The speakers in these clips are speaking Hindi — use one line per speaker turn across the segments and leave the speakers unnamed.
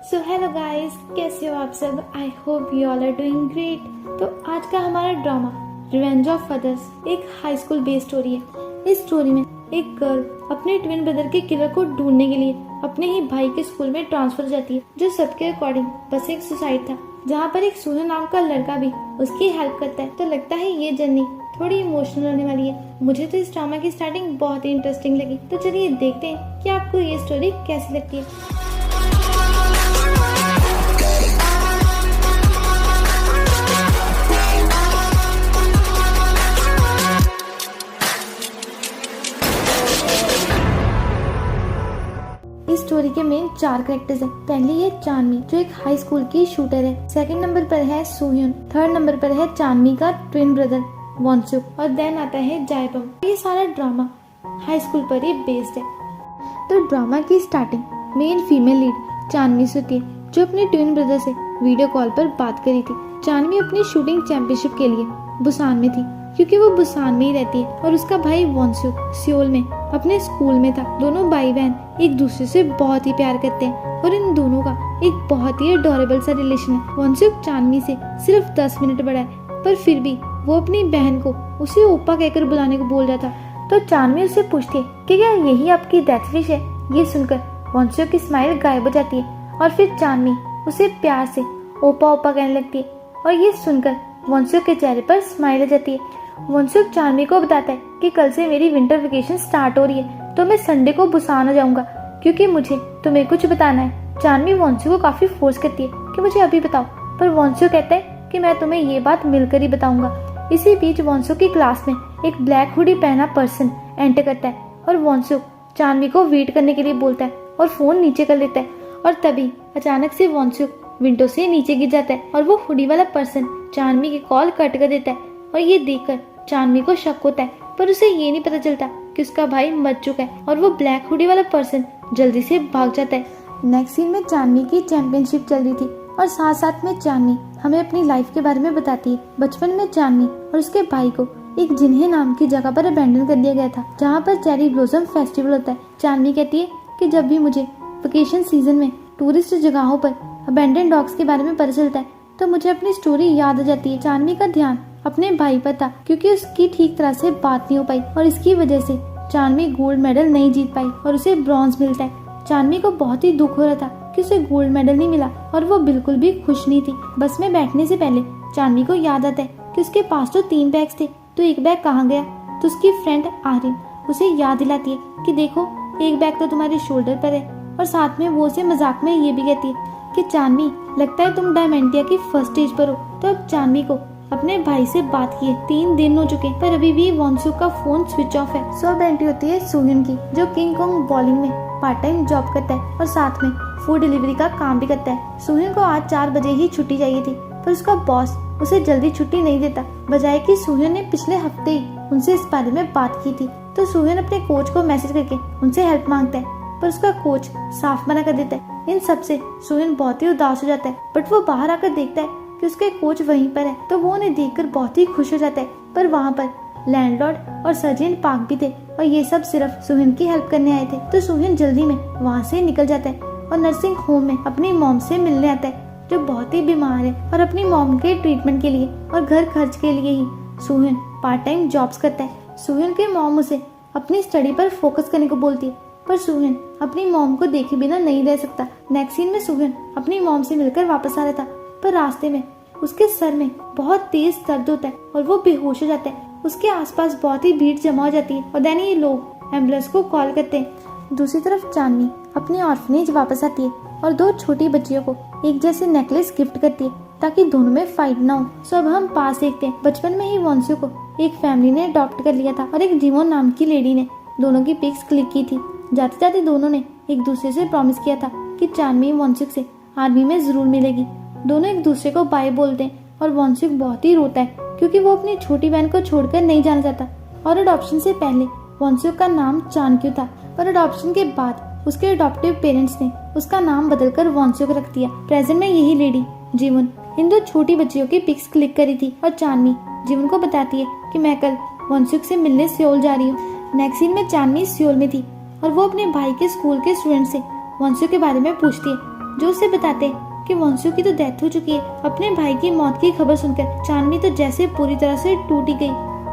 सो हेलो गाइस, कैसे हो आप सब। I hope you all are doing great. तो आज का हमारा ड्रामा रिवेंज ऑफ फादर्स एक हाई स्कूल बेस्ड स्टोरी है। इस स्टोरी में एक गर्ल अपने ट्विन ब्रदर के किलर को ढूंढने के लिए अपने ही भाई के स्कूल में ट्रांसफर हो जाती है, जो सबके अकॉर्डिंग बस एक सुसाइड था, जहाँ पर एक सुहेल नाम का लड़का भी उसकी हेल्प करता है। तो लगता है ये जर्नी थोड़ी इमोशनल होने वाली है। मुझे तो इस ड्रामा की स्टार्टिंग बहुत ही इंटरेस्टिंग लगी। तो चलिए देखते हैं कि आपको ये स्टोरी कैसी लगती है। इस स्टोरी के मेन 4 कैरेक्टर्स हैं। पहली है चांदनी, जो एक हाई स्कूल की शूटर है। सेकंड नंबर पर है सुhyun। थर्ड नंबर पर है चांदनी का ट्विन ब्रदर वॉन्सुक। और देन आता है जायबम। ये सारा ड्रामा हाई स्कूल पर ही बेस्ड है। तो ड्रामा की स्टार्टिंग मेन फीमेल लीड चांदनी से होती है, जो अपने ट्विन ब्रदर से वीडियो कॉल पर बात करी थी। चांदनी अपनी शूटिंग चैंपियनशिप के लिए बुसान में थी, क्योंकि वो बुसान में ही रहती है, और उसका भाई वॉन्सुक सियोल में अपने स्कूल में था। दोनों भाई बहन एक दूसरे से बहुत ही प्यार करते हैं, और इन दोनों का एक बहुत ही अडोरेबल सा रिलेशन है। वॉन्सुक चांदनी से सिर्फ 10 मिनट बड़ा है, पर फिर भी वो अपनी बहन को उसे ओपा कहकर बुलाने को बोल रहा था। तो चांदनी उससे पूछती है कि क्या यही आपकी डेथ विश है। ये सुनकर वॉन्सुक की स्माइल गायब हो जाती है, और फिर चांदनी उसे प्यार से ओपा ओपा कहने लगती है, और ये सुनकर वॉन्सुक के चेहरे पर स्माइल आ जाती है। वॉन्सुक चांदनी को बताता है कि कल से मेरी विंटर वेकेशन स्टार्ट हो रही है, तो मैं संडे को बुसान आ जाऊंगा, क्योंकि मुझे तुम्हें कुछ बताना है। चांदनी वॉन्सुक को काफी फोर्स करती है कि मुझे अभी बताओ, पर वॉन्सुक कहता है कि मैं तुम्हें ये बात मिलकर ही बताऊंगा। इसी बीच वॉन्सुक की क्लास में एक ब्लैक हुडी पहना पर्सन एंटर करता है, और वॉन्सुक चांदनी को वेट करने के लिए बोलता है और फोन नीचे कर लेता है। और तभी अचानक से वॉन्सुक विंडो से नीचे गिर जाता है, और वो हुडी वाला पर्सन चांदनी की कॉल कट कर देता है। और ये देखकर चांदनी को शक होता है, पर उसे ये नहीं पता चलता कि उसका भाई मर चुका है, और वो ब्लैक हुडी वाला पर्सन जल्दी से भाग जाता है। नेक्स्ट सीन में चांदनी की चैंपियनशिप चल रही थी, और साथ साथ में चांदनी हमें अपनी लाइफ के बारे में बताती है। बचपन में चांदनी और उसके भाई को एक जिन्हे नाम की जगह पर अबेंडन कर दिया गया था, जहाँ पर चेरी ब्लॉसम फेस्टिवल होता है। चांदनी कहती है कि जब भी मुझे वेकेशन सीजन में टूरिस्ट जगहों पर अबेंडन डॉग्स के बारे में पता चलता है, तो मुझे अपनी स्टोरी याद आ जाती है। चांदनी का ध्यान अपने भाई पर था, क्योंकि उसकी ठीक तरह से बात नहीं हो पाई, और इसकी वजह से चांदनी गोल्ड मेडल नहीं जीत पाई और उसे ब्रॉन्ज मिलता है। चांदनी को बहुत ही दुख हो रहा था कि उसे गोल्ड मेडल नहीं मिला, और वो बिल्कुल भी खुश नहीं थी। बस में बैठने से पहले चांदनी को याद आता है कि उसके पास तो 3 बैग्स थे, तो एक बैग कहाँ गया। तो उसकी फ्रेंड आर्यन उसे याद दिलाती है कि देखो, एक बैग तो तुम्हारे शोल्डर पर है। और साथ में वो उसे मजाक में ये भी कहती है कि चांदनी, लगता है तुम डायमेंटिया की फर्स्ट स्टेज पर हो। तो अब चांदनी को अपने भाई से बात किए 3 दिन हो चुके, पर अभी भी वॉन्सुक का फोन स्विच ऑफ है। सो अब एंट्री होती है सुhyun की, जो किंग कॉन्ग बॉलिंग में पार्ट टाइम जॉब करता है, और साथ में फूड डिलीवरी का काम भी करता है। सुhyun को आज 4 बजे ही छुट्टी चाहिए थी, पर उसका बॉस उसे जल्दी छुट्टी नहीं देता, बजाय कि सुhyun ने पिछले हफ्ते ही उनसे इस बारे में बात की थी। तो सुhyun अपने कोच को मैसेज करके उनसे हेल्प मांगता है, पर उसका कोच साफ मना कर देता है। इन सब से सुhyun बहुत ही उदास हो जाता है, बट वो बाहर आकर देखता है कि उसके कोच वहीं पर है, तो वो उन्हें देखकर बहुत ही खुश हो जाता है। पर वहाँ पर लैंडलॉर्ड और सर्जेंट पार्क भी थे, और ये सब सिर्फ सुhyun की हेल्प करने आए थे। तो सुhyun जल्दी में वहाँ से निकल जाता है और नर्सिंग होम में अपनी मॉम से मिलने आता है, जो बहुत ही बीमार है। और अपनी मॉम के ट्रीटमेंट के लिए और घर खर्च के लिए ही सुhyun पार्ट टाइम जॉब्स करता है। सुhyun के मॉम उसे अपनी स्टडी पर फोकस करने को बोलती है, पर सुhyun अपनी मॉम को देखे बिना नहीं रह सकता। नेक्स्ट सीन में सुhyun अपनी मॉम से मिलकर वापस आ रहा था, पर रास्ते में उसके सर में बहुत तेज दर्द होता है, और वो बेहोश हो जाता है। उसके आसपास बहुत ही भीड़ जमा हो जाती है, और देन ये लोग एम्बुलेंस को कॉल करते हैं। दूसरी तरफ चांदनी अपनी ऑर्फनेज वापस आती है, और 2 छोटी बच्चियों को एक जैसे नेकलेस गिफ्ट करती है, ताकि दोनों में फाइट ना हो। सो अब हम पास देखते हैं। बचपन में ही वॉन्सुक को एक फैमिली ने अडॉप्ट कर लिया था, और एक जीवन नाम की लेडी ने दोनों की पिक्स क्लिक की थी। जाते जाते दोनों ने एक दूसरे से प्रॉमिस किया था कि चांदनी वॉन्सुक से आर्मी में जरूर मिलेगी। दोनों एक दूसरे को बाय बोलते हैं, और वॉन्सुक बहुत ही रोता है, क्योंकि वो अपनी छोटी बहन को छोड़कर नहीं जाना चाहता। और अडॉप्शन से पहले वॉन्सुक का नाम चाणक्य था, पर अडॉप्शन के बाद उसके अडॉप्टिव पेरेंट्स ने उसका नाम बदलकर वॉन्सुक रख दिया। प्रेजेंट में यही लेडी जीवन इन 2 छोटी बच्चियों की पिक्स क्लिक करी थी, और चांदनी जीवन को बताती है कि मैं कल वॉन्सुक से मिलने सियोल जा रही हूँ। नेक्स्ट सीन में चांदनी सियोल में थी, और वो अपने भाई के स्कूल के स्टूडेंट से वॉन्सुक के बारे में पूछती है, जो उसे बताते कि वंशु की तो डेथ हो चुकी है। अपने भाई की मौत की खबर सुनकर चांदनी तो जैसे पूरी तरह से टूट ही गई।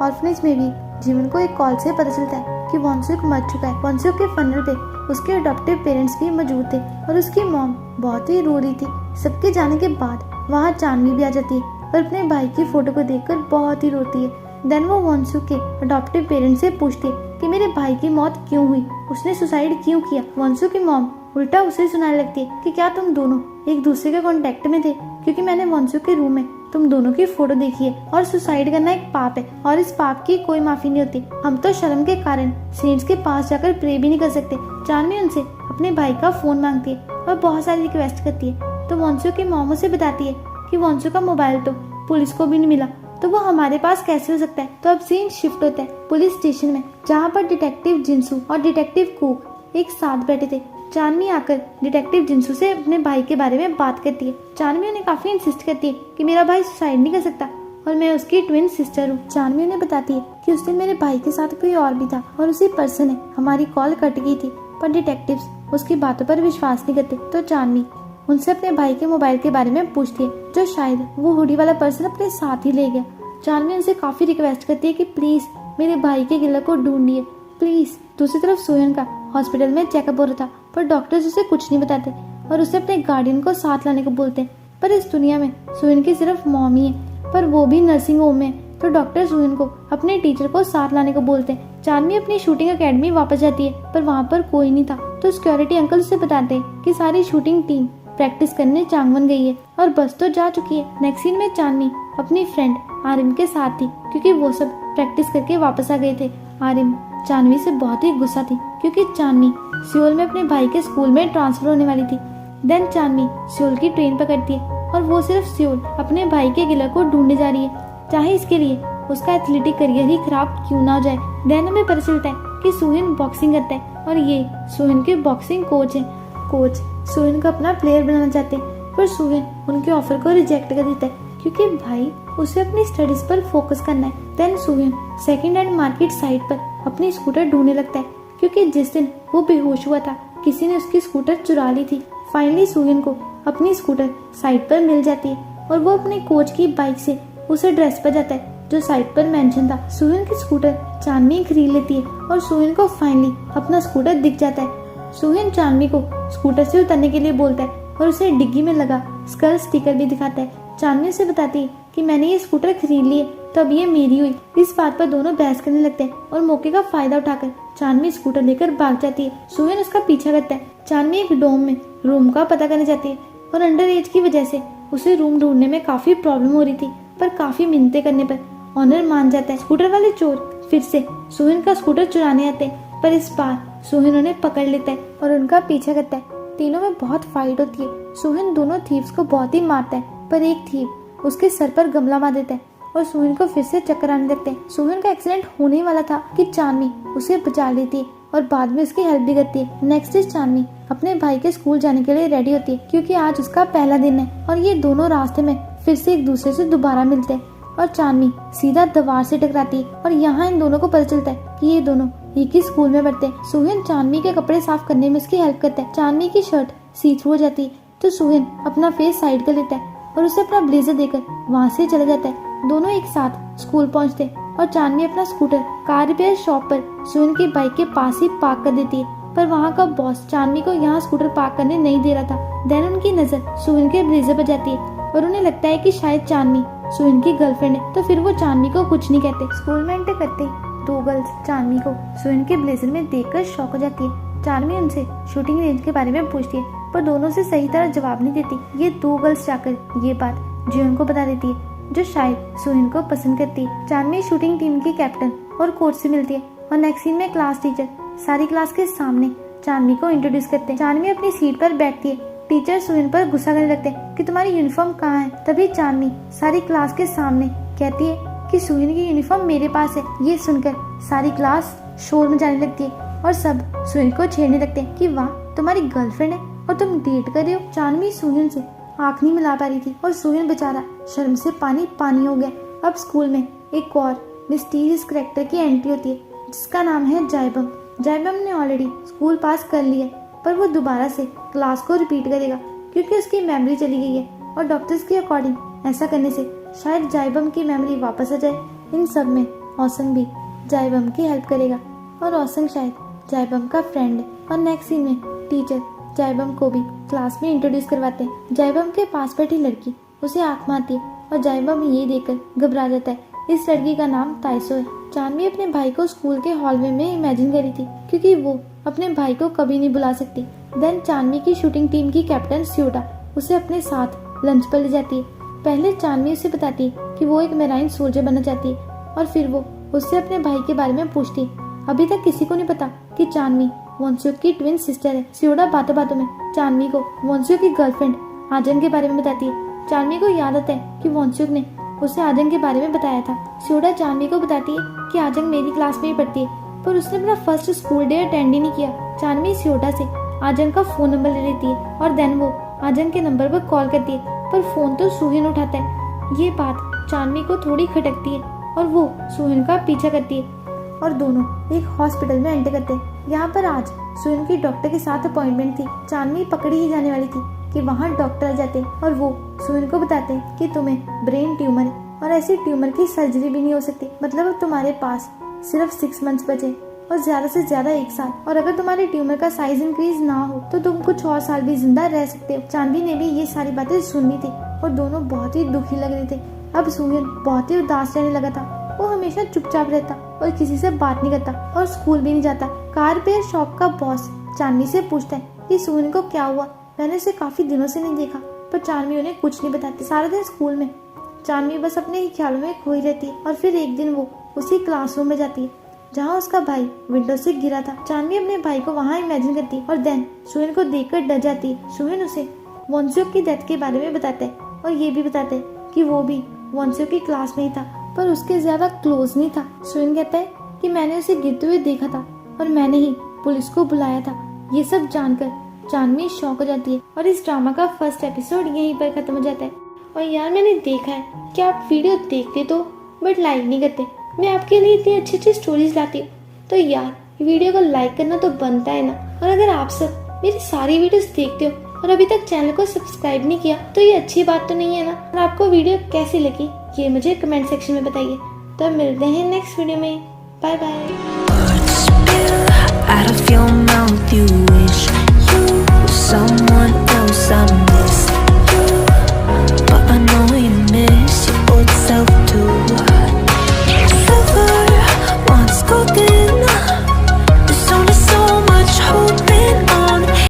ऑर्फनेज में भी जीवन को एक कॉल से पता चलता है कि वंशु मर चुका है। वंशु के फनरल पे उसके अडॉप्टिव पेरेंट्स भी मौजूद थे और उसकी मॉम बहुत ही रो रही थी। सबके जाने के बाद वहाँ चांदनी भी आ जाती है और अपने भाई की फोटो को देखकर बहुत ही रोती है। देन वो वंशु के अडॉप्टिव पेरेंट्स से पूछती है कि मेरे भाई की मौत क्यों हुई, उसने सुसाइड क्यों किया। वंशु की मॉम उल्टा उसे सुनाने लगती है कि क्या तुम दोनों एक दूसरे के कांटेक्ट में थे, क्योंकि मैंने वंशु के रूम में तुम दोनों की फोटो देखी है और सुसाइड करना एक पाप है और इस पाप की कोई माफी नहीं होती। हम तो शर्म के कारण सेंट्स के पास जाकर प्रे भी नहीं कर सकते। चांदनी उनसे अपने भाई का फोन मांगती है और बहुत सारी रिक्वेस्ट करती है। तो वंशु की मॉम उसे बताती है कि वंशु का मोबाइल तो पुलिस को भी नहीं मिला, तो वो हमारे पास कैसे हो सकता है। तो अब सीन शिफ्ट होता है पुलिस स्टेशन में, जहाँ पर डिटेक्टिव जिंसू और डिटेक्टिव कुक एक साथ बैठे थे। चांदनी आकर डिटेक्टिव जिंसू से अपने भाई के बारे में बात करती है। चांदनी उन्हें काफी इंसिस्ट करती है कि मेरा भाई सुसाइड नहीं कर सकता और मैं उसकी ट्विन सिस्टर हूँ। चांदनी उन्हें बताती है कि उस दिन मेरे भाई के साथ कोई और भी था और उसी पर्सन है। हमारी कॉल कट गई थी पर डिटेक्टिव्स उसकी बातों पर विश्वास नहीं करते। तो चांदनी उनसे अपने भाई के मोबाइल के बारे में पूछती है, जो शायद वो हुडी वाला पर्सन अपने साथ ही ले गया। चांदनी उनसे काफी रिक्वेस्ट करती है कि प्लीज मेरे भाई के किलर को ढूंढिए प्लीज। दूसरी तरफ सोहन का हॉस्पिटल में चेकअप हो रहा था पर डॉक्टर्स उसे कुछ नहीं बताते और उसे अपने गार्डियन को साथ लाने को बोलते हैं। पर इस दुनिया में सोहन की सिर्फ मॉम ही है, पर वो भी नर्सिंग होम में, तो डॉक्टर सोहन को अपने टीचर को साथ लाने को बोलते हैं। चांदनी अपनी शूटिंग एकेडमी वापस जाती है पर वहाँ पर कोई नहीं था। तो सिक्योरिटी अंकल उसे बताते हैं कि सारी शूटिंग टीम प्रैक्टिस करने चांगवन गई है और बस तो जा चुकी है। नेक्स्ट सीन में चांदनी अपनी फ्रेंड आरिम के साथ थी क्योंकि वो सब प्रैक्टिस करके वापस आ गए थे। आरिम चांदनी से बहुत ही गुस्सा थी क्योंकि चांदनी सियोल में अपने भाई के स्कूल में ट्रांसफर होने वाली थी। देन चांदनी सियोल की ट्रेन पकड़ती है और वो सिर्फ सियोल अपने भाई के किलर को ढूंढने जा रही है, चाहे इसके लिए उसका एथलेटिक करियर ही खराब क्यों ना हो जाए। देन हमें पता चलता है कि सोहन बॉक्सिंग करता है और ये सोहन के बॉक्सिंग कोच हैं। कोच सोहन को अपना प्लेयर बनाना चाहते हैं पर सोहन उनके ऑफर को रिजेक्ट कर देता है क्योंकि भाई उसे अपनी स्टडीज पर फोकस करना है। Then Sohan second hand market site पर अपनी स्कूटर ढूंढने लगता है क्योंकि जिस दिन वो बेहोश हुआ था किसी ने उसकी स्कूटर चुरा ली थी। फाइनली सोहन को अपनी स्कूटर साइट पर मिल जाती है और वो अपने कोच की बाइक से उस एड्रेस पर जाता है जो साइट पर मेंशन था। सोहन की स्कूटर चांदनी खरीद लेती है और सोहन को फाइनली अपना स्कूटर दिख जाता है। सोहन चांदनी को स्कूटर से उतरने के लिए बोलता है और उसे डिग्गी में लगा स्कल स्टिकर भी दिखाता है। चांदनी से बताती है कि मैंने ये स्कूटर खरीद ली है तो अब ये मेरी हुई। इस बात पर दोनों बहस करने लगते हैं और मौके का फायदा उठाकर चांदनी स्कूटर लेकर भाग जाती है। सोहन उसका पीछा करता है। चांदनी एक डोम में रूम का पता करने जाती है और अंडर एज की वजह से उसे रूम ढूंढने में काफी प्रॉब्लम हो रही थी, पर काफी मिन्नतें करने पर ऑनर मान जाता है। स्कूटर वाले चोर फिर से सोहन का स्कूटर चुराने आते हैं पर इस बार सोहन उन्हें पकड़ लेता है और उनका पीछा करता है। तीनों में बहुत फाइट होती है। सोहन दोनों थीव्स को बहुत ही मारता है पर एक थीव उसके सर पर गमला मार देता है और सोहन को फिर से चक्कर आने लगते हैं। सोहन का एक्सीडेंट होने वाला था कि चांदनी उसे बचा लेती है और बाद में उसकी हेल्प भी करती है। नेक्स्ट डे चांदनी अपने भाई के स्कूल जाने के लिए रेडी होती है क्योंकि आज उसका पहला दिन है और ये दोनों रास्ते में फिर से एक दूसरे से दोबारा मिलते हैं और चांदनी सीधा दीवार से टकराती है और यहाँ इन दोनों को पता चलता है कि ये दोनों एक ही स्कूल में पढ़ते हैं। सोहन चांदनी के कपड़े साफ करने में उसकी हेल्प करता है। चांदनी की शर्ट सी थ्रू हो जाती है तो सोहन अपना फेस साइड कर लेता है और उसे अपना ब्लेजर देकर वहाँ से चला जाता है। दोनों एक साथ स्कूल पहुँचते हैं और चांदनी अपना स्कूटर कार रिपेयर शॉप पर सोहन की बाइक के पास ही पार्क कर देती है पर वहाँ का बॉस चांदनी को यहाँ स्कूटर पार्क करने नहीं दे रहा था। देन उनकी नजर सोहन के ब्लेजर पर जाती है और उन्हें लगता है कि शायद चांदनी सोहन की गर्लफ्रेंड है, तो फिर वो चांदनी को कुछ नहीं कहते। स्कूल में एंटर करते दो गर्ल्स चांदनी को सोहन के ब्लेजर में देखकर शॉक हो जाती है। चांदनी उनसे शूटिंग रेंज के बारे में पूछती है पर दोनों से सही तरह जवाब नहीं देती। ये दो गर्ल्स जाकर ये बात जियोन को बता देती है जो शायद सोहन को पसंद करती है। चांदनी शूटिंग टीम की कैप्टन और कोच से मिलती है और नेक्स्ट सीन में क्लास टीचर सारी क्लास के सामने चांदनी को इंट्रोड्यूस करते हैं। चांदनी अपनी सीट पर बैठती है। टीचर सोहन पर गुस्सा करने लगते हैं कि तुम्हारी यूनिफॉर्म कहाँ है। तभी चांदनी सारी क्लास के सामने कहती है कि सोहन की यूनिफॉर्म मेरे पास है। ये सुनकर सारी क्लास शोर मचाने लगती है और सब सोहन को छेड़ने लगते हैं कि वाह तुम्हारी गर्लफ्रेंड है और तुम डेट कर रहे हो। चांदनी सोहन से आँख नहीं मिला पा रही थी और सोहन बेचारा शर्म से पानी पानी हो गया। अब स्कूल में एक और मिस्टीरियस कैरेक्टर की एंट्री होती है जिसका नाम है जायबम। जायबम ने ऑलरेडी स्कूल पास कर लिया पर वो दोबारा से क्लास को रिपीट करेगा क्योंकि उसकी मेमोरी चली गई है और डॉक्टर्स के अकॉर्डिंग ऐसा करने से शायद जाइबम की मेमोरी वापस आ जाए। इन सब में ओसंग भी जाइबम की हेल्प करेगा और ओसंग शायद जाइबम का फ्रेंड है। और नेक्स्ट सीन में टीचर जाइबम को भी क्लास में इंट्रोड्यूस करवाते हैं। जाइबम के पास बैठी लड़की उसे आंख मारती है और जाइबम ये देखकर घबरा जाता है। इस लड़की का नाम ताइसो है। चानवी अपने भाई को स्कूल के हॉलवे में इमेजिन करी थी क्योंकि वो अपने भाई को कभी नहीं बुला सकती। देन चानवी की शूटिंग टीम की कैप्टन स्यूटा उसे अपने साथ लंच पर ले जाती है। पहले चानवी उसे बताती है कि वो एक मेराइन सोल्जर बनना चाहती है और फिर वो उससे अपने भाई के बारे में पूछती है। अभी तक किसी को नहीं पता कि चानवी वॉन्सुक की ट्विन सिस्टर है। स्यूटा बातों बातों में चानवी को वॉन्सुक की गर्लफ्रेंड आजंग के बारे में बताती है। चानवी को याद आता है कि वॉन्सुक ने उसे आजंग के बारे में बताया था। स्यूटा चानवी को बताती है कि आजंग मेरी क्लास में ही पढ़ती है पर उसने अपना फर्स्ट स्कूल डे अटेंड ही नहीं किया। चानवी स्यूटा से आजंग का फोन नंबर ले लेती है और देन वो आजंग के नंबर पर कॉल करती है पर फोन तो सुहिन उठाता है। ये बात चानवी को थोड़ी खटकती है और वो सुहिन का पीछा करती है और दोनों एक हॉस्पिटल में एंटर करते हैं। यहाँ पर आज सुहिन की डॉक्टर के साथ अपॉइंटमेंट थी। चानवी पकड़ी ही जाने वाली थी कि वहाँ डॉक्टर आ जाते हैं और वो सुहिन को बताते हैं कि तुम्हें ब्रेन ट्यूमर है और ऐसी ट्यूमर की सर्जरी भी नहीं हो सकती। मतलब अब तुम्हारे पास सिर्फ 6 मंथ्स बचे और ज्यादा से ज्यादा 1 साल, और अगर तुम्हारे ट्यूमर का साइज इंक्रीज ना हो तो तुम कुछ और साल भी जिंदा रह सकते हो। चांदी ने भी ये सारी बातें सुनी थी और दोनों बहुत ही दुखी लग रहे थे। अब सुहिन बहुत ही उदास रहने लगा था। वो हमेशा चुपचाप रहता और किसी से बात नहीं करता और स्कूल भी नहीं जाता। कार रिपेयर शॉप का बॉस चांदनी से पूछता है कि सुहिन को क्या हुआ, मैंने उसे काफी दिनों से नहीं देखा। पर चांदनी उन्हें कुछ नहीं बताती। सारा दिन स्कूल में चांदनी बस अपने ही ख्यालों में खोई रहती है और फिर एक दिन वो उसी क्लासरूम में जाती है जहाँ उसका भाई विंडो से गिरा था। चांदनी अपने भाई को वहाँ इमेजिन करती है और देन सुहिन को देखकर डर जाती है। सुहिन उसे वॉन्सुक की डेथ के बारे में बताता है और ये भी बताता है कि वो भी वॉन्सुक की क्लास में ही था पर उसके ज्यादा क्लोज नहीं था। सुहिन कहता है कि मैंने उसे गिरते हुए देखा था और मैंने ही पुलिस को बुलाया था। ये सब जानकर चांदनी शॉक हो जाती है और इस ड्रामा का फर्स्ट एपिसोड यहीं पर खत्म हो जाता है। और यार मैंने देखा है कि आप वीडियो देखते तो बट लाइक नहीं करते। मैं आपके लिए इतनी अच्छी अच्छी स्टोरीज लाती हूँ तो यार वीडियो को लाइक करना तो बनता है ना। और अगर आप सब मेरी सारी वीडियोस देखते हो और अभी तक चैनल को सब्सक्राइब नहीं किया तो ये अच्छी बात तो नहीं है ना। और आपको वीडियो कैसी लगी ये मुझे कमेंट सेक्शन में बताइए। तो मिलते हैं नेक्स्ट वीडियो में। Bye bye.